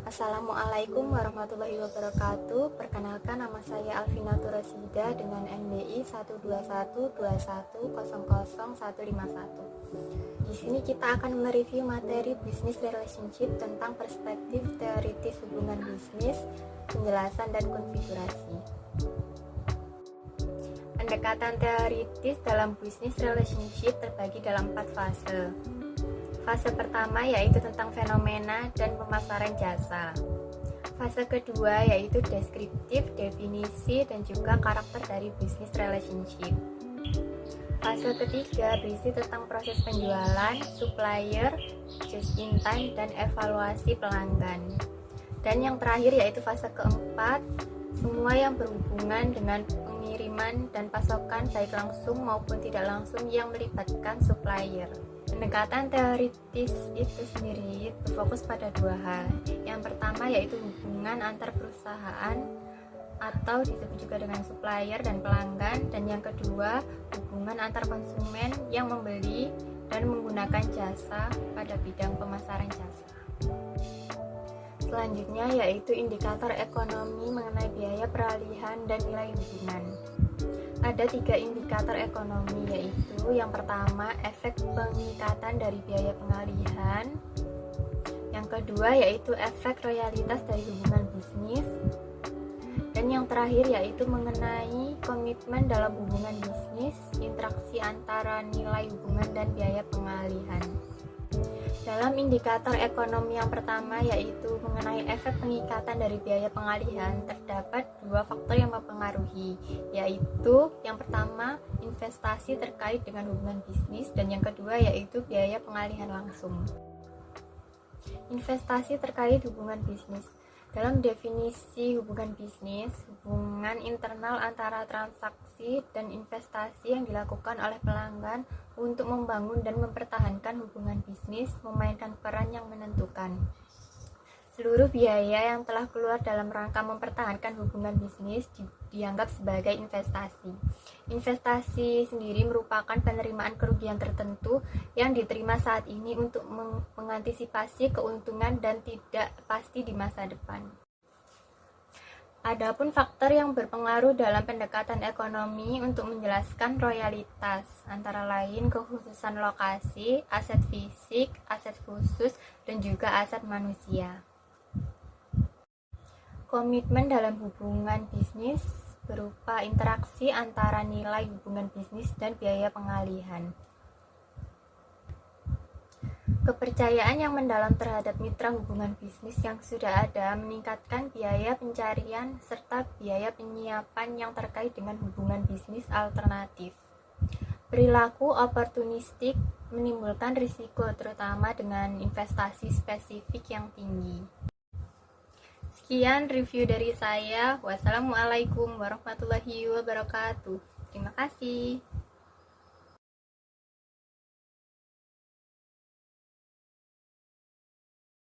Assalamualaikum warahmatullahi wabarakatuh. Perkenalkan, nama saya Alvina Turasida dengan NBI 12121000151. Di sini kita akan mereview materi Business Relationship tentang perspektif teoritis hubungan bisnis, penjelasan dan konfigurasi. Pendekatan teoritis dalam Business Relationship terbagi dalam 4 fase. Fase pertama yaitu tentang fenomena dan pemasaran jasa. Fase kedua yaitu deskriptif, definisi, dan juga karakter dari business relationship. Fase ketiga berisi tentang proses penjualan, supplier, just in time, dan evaluasi pelanggan. Dan yang terakhir yaitu fase keempat, semua yang berhubungan dengan pengiriman dan pasokan baik langsung maupun tidak langsung yang melibatkan supplier. Pendekatan teoritis itu sendiri berfokus pada 2 hal. Yang pertama yaitu hubungan antar perusahaan atau disebut juga dengan supplier dan pelanggan, dan yang kedua hubungan antar konsumen yang membeli dan menggunakan jasa pada bidang pemasaran jasa. Selanjutnya yaitu indikator ekonomi mengenai biaya peralihan dan nilai hubungan. Ada 3 indikator ekonomi, yaitu yang pertama efek pengikatan dari biaya pengalihan, yang kedua yaitu efek royalitas dari hubungan bisnis, dan yang terakhir yaitu mengenai komitmen dalam hubungan bisnis, interaksi antara nilai hubungan dan biaya pengalihan. Dalam indikator ekonomi yang pertama yaitu mengenai efek pengikatan dari biaya pengalihan, terdapat 2 faktor yang mempengaruhi, yaitu yang pertama investasi terkait dengan hubungan bisnis, dan yang kedua yaitu biaya pengalihan langsung. Investasi terkait hubungan bisnis. Dalam definisi hubungan bisnis, hubungan internal antara transaksi dan investasi yang dilakukan oleh pelanggan untuk membangun dan mempertahankan hubungan bisnis memainkan peran yang menentukan. Seluruh biaya yang telah keluar dalam rangka mempertahankan hubungan bisnis dianggap sebagai investasi. Investasi sendiri merupakan penerimaan kerugian tertentu yang diterima saat ini untuk mengantisipasi keuntungan dan tidak pasti di masa depan. Adapun faktor yang berpengaruh dalam pendekatan ekonomi untuk menjelaskan royalitas, antara lain kekhususan lokasi, aset fisik, aset khusus, dan juga aset manusia. Komitmen dalam hubungan bisnis berupa interaksi antara nilai hubungan bisnis dan biaya pengalihan. Kepercayaan yang mendalam terhadap mitra hubungan bisnis yang sudah ada meningkatkan biaya pencarian serta biaya penyiapan yang terkait dengan hubungan bisnis alternatif. Perilaku oportunistik menimbulkan risiko terutama dengan investasi spesifik yang tinggi. Sekian review dari saya. Wassalamualaikum warahmatullahi wabarakatuh. Terima kasih.